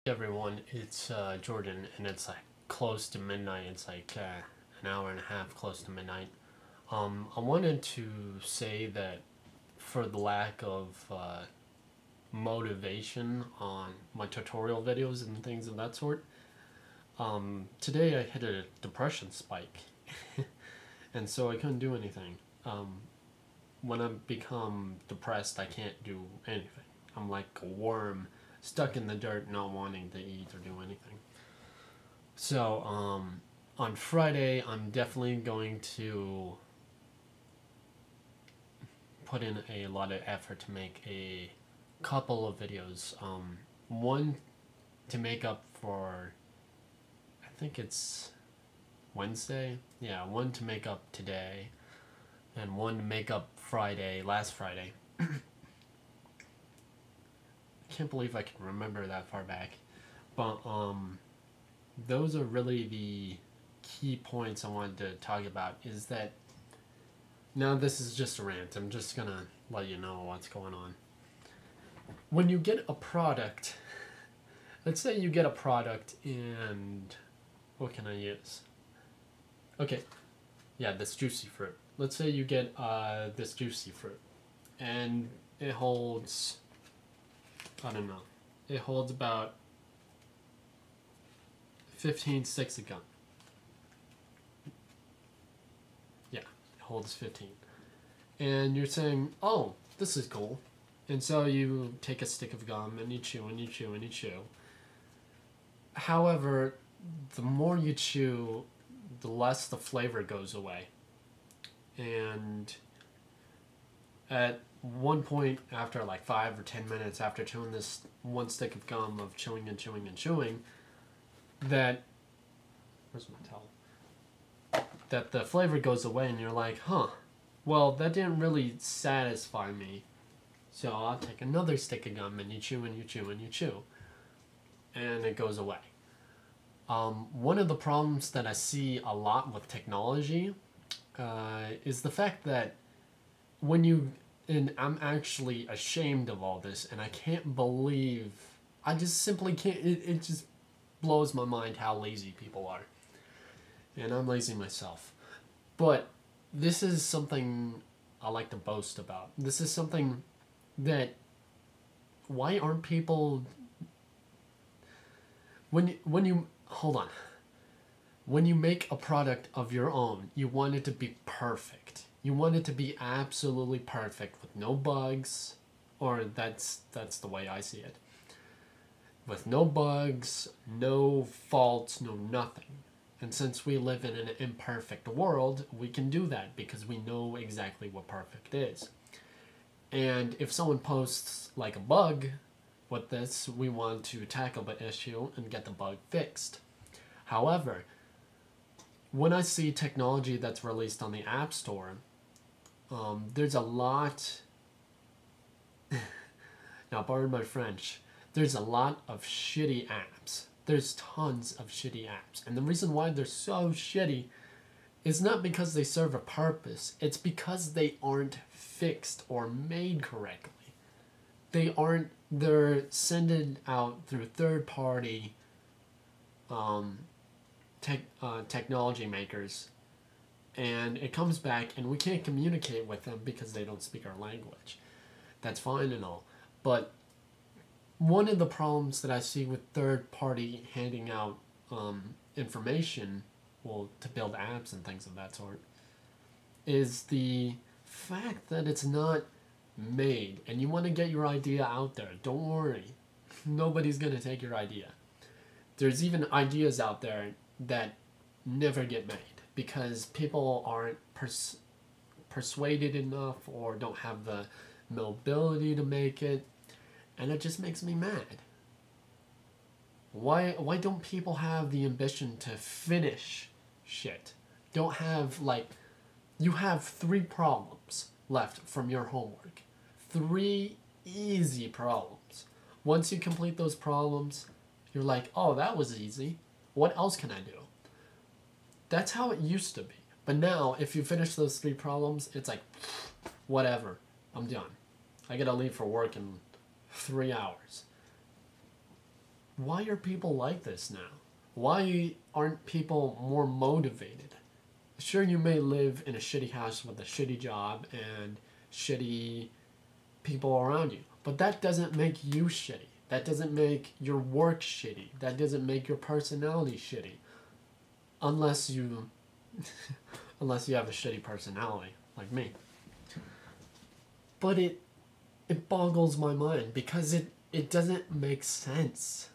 Everyone, it's Jordan, and it's like close to midnight. It's like an hour and a half close to midnight. I wanted to say that for the lack of motivation on my tutorial videos and things of that sort, today I hit a depression spike, and so I couldn't do anything. When I become depressed, I can't do anything. I'm like a worm stuck in the dirt, not wanting to eat or do anything. So, on Friday, I'm definitely going to put in a lot of effort to make a couple of videos. One to make up for, I think it's Wednesday. Yeah, one to make up today, and one to make up last Friday. I can't believe I can remember that far back. But those are really the key points I wanted to talk about. Is that now this is just a rant. I'm just gonna let you know what's going on. When you get a product, let's say you get a product and what can I use? Okay, yeah, this juicy fruit. Let's say you get this juicy fruit, and it holds, I don't know, it holds about 15 sticks of gum. Yeah, it holds 15. And you're saying, oh, this is cool. And so you take a stick of gum and you chew and you chew and you chew. However, the more you chew, the less the flavor goes away. And at one point, after like 5 or 10 minutes after chewing this one stick of gum of chewing and chewing and chewing, that, where's my towel? That the flavor goes away and you're like, huh, well, that didn't really satisfy me. So I'll take another stick of gum and you chew and you chew and you chew. And it goes away. One of the problems that I see a lot with technology is the fact that when you, and I'm actually ashamed of all this, and I can't believe, I just simply can't, it just blows my mind how lazy people are. And I'm lazy myself. But this is something I like to boast about. This is something that, why aren't people, when you hold on, when you make a product of your own, you want it to be perfect. You want it to be absolutely perfect with no bugs, or that's the way I see it. With no bugs, no faults, no nothing. And since we live in an imperfect world, we can do that because we know exactly what perfect is. And if someone posts like a bug with this, we want to tackle the issue and get the bug fixed. However, when I see technology that's released on the App Store, there's a lot, now pardon my French, there's a lot of shitty apps. There's tons of shitty apps. And the reason why they're so shitty is not because they serve a purpose. It's because they aren't fixed or made correctly. They're sending out through third-party technology makers. And it comes back and we can't communicate with them because they don't speak our language. That's fine and all. But one of the problems that I see with third-party handing out information, well, to build apps and things of that sort, is the fact that it's not made. And you want to get your idea out there. Don't worry. Nobody's going to take your idea. There's even ideas out there that never get made because people aren't persuaded enough or don't have the mobility to make it. And it just makes me mad. Why don't people have the ambition to finish shit? Don't have, like, you have 3 problems left from your homework. 3 easy problems. Once you complete those problems, you're like, oh, that was easy. What else can I do? That's how it used to be. But now, if you finish those 3 problems, it's like, whatever, I'm done. I gotta leave for work in 3 hours. why are people like this now? Why aren't people more motivated? Sure, you may live in a shitty house with a shitty job and shitty people around you, but that doesn't make you shitty. That doesn't make your work shitty. That doesn't make your personality shitty. Unless you unless you have a shitty personality like me. But it boggles my mind because it doesn't make sense.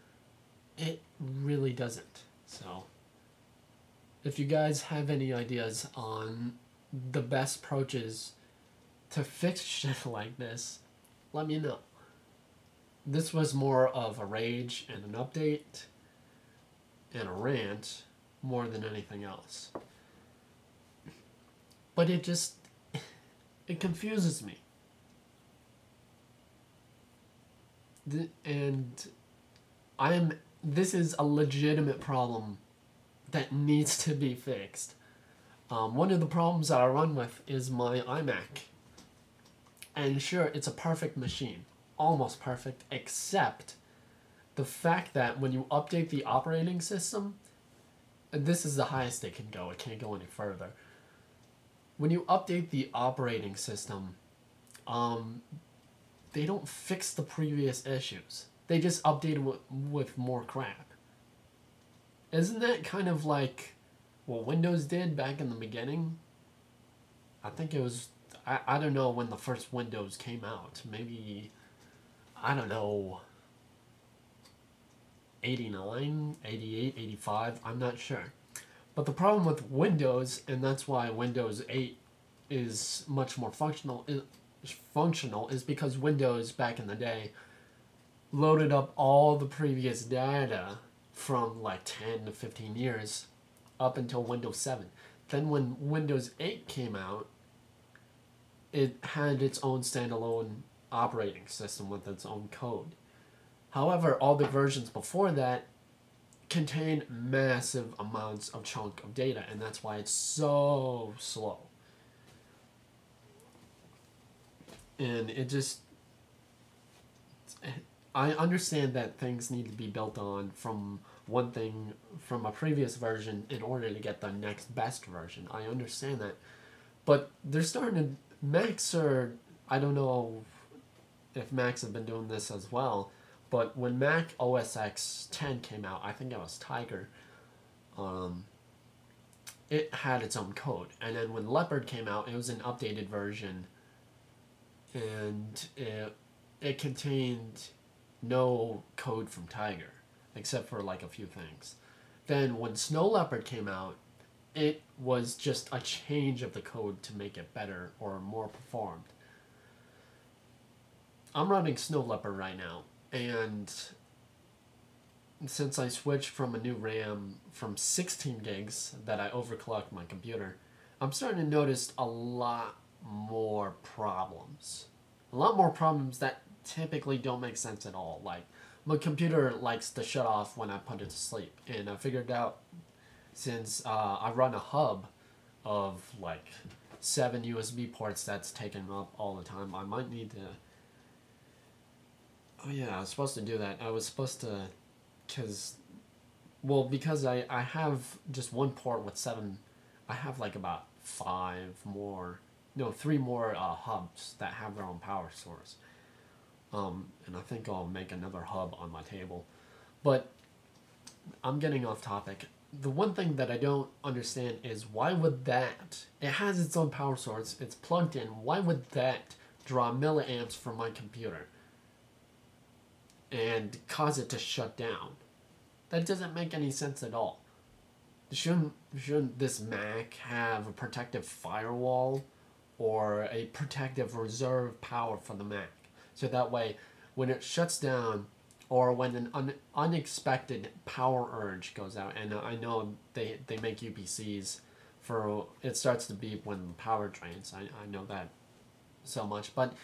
It really doesn't. So if you guys have any ideas on the best approaches to fix shit like this, let me know. This was more of a rage and an update and a rant more than anything else. But it confuses me. And this is a legitimate problem that needs to be fixed. One of the problems that I run with is my iMac. And sure, it's a perfect machine. Almost perfect, except the fact that when you update the operating system, and this is the highest it can go, it can't go any further. When you update the operating system, they don't fix the previous issues. They just update it with more crap. Isn't that kind of like what Windows did back in the beginning? I think it was, I don't know when the first Windows came out. Maybe, I don't know, 89, 88, 85, I'm not sure. But the problem with Windows, and that's why Windows 8 is much more functional, is because Windows back in the day loaded up all the previous data from like 10 to 15 years up until Windows 7. Then when Windows 8 came out, it had its own standalone operating system with its own code. However, all the versions before that contained massive amounts of chunk of data, and that's why it's so slow. And I understand that things need to be built on from a previous version in order to get the next best version. I understand that. But they're starting to, Macs are, I don't know if Macs have been doing this as well, but when Mac OS X 10 came out, I think it was Tiger, it had its own code. And then when Leopard came out, it was an updated version, and it contained no code from Tiger, except for like a few things. Then when Snow Leopard came out, it was just a change of the code to make it better or more performed. I'm running Snow Leopard right now, and since I switched from a new RAM from 16 gigs that I overclocked my computer, I'm starting to notice a lot more problems. A lot more problems that typically don't make sense at all. Like, my computer likes to shut off when I put it to sleep, and I figured out, since I run a hub of like 7 USB ports that's taken up all the time, I might need to... Oh yeah, I was supposed to do that. I was supposed to... because I have just one port with 7... I have like about 3 more hubs that have their own power source. And I think I'll make another hub on my table. But I'm getting off topic. The one thing that I don't understand is, why would that... It has its own power source, it's plugged in, why would that draw milliamps from my computer and cause it to shut down? That doesn't make any sense at all. Shouldn't this Mac have a protective firewall or a protective reserve power for the Mac? So that way, when it shuts down, or when an unexpected power urge goes out, and I know they make UPCs for, it starts to beep when the power drains. I know that so much, but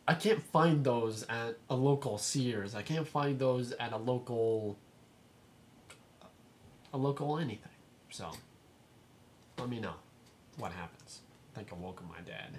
I can't find those at a local Sears. I can't find those at a local anything. So let me know what happens. I think I woke up my dad.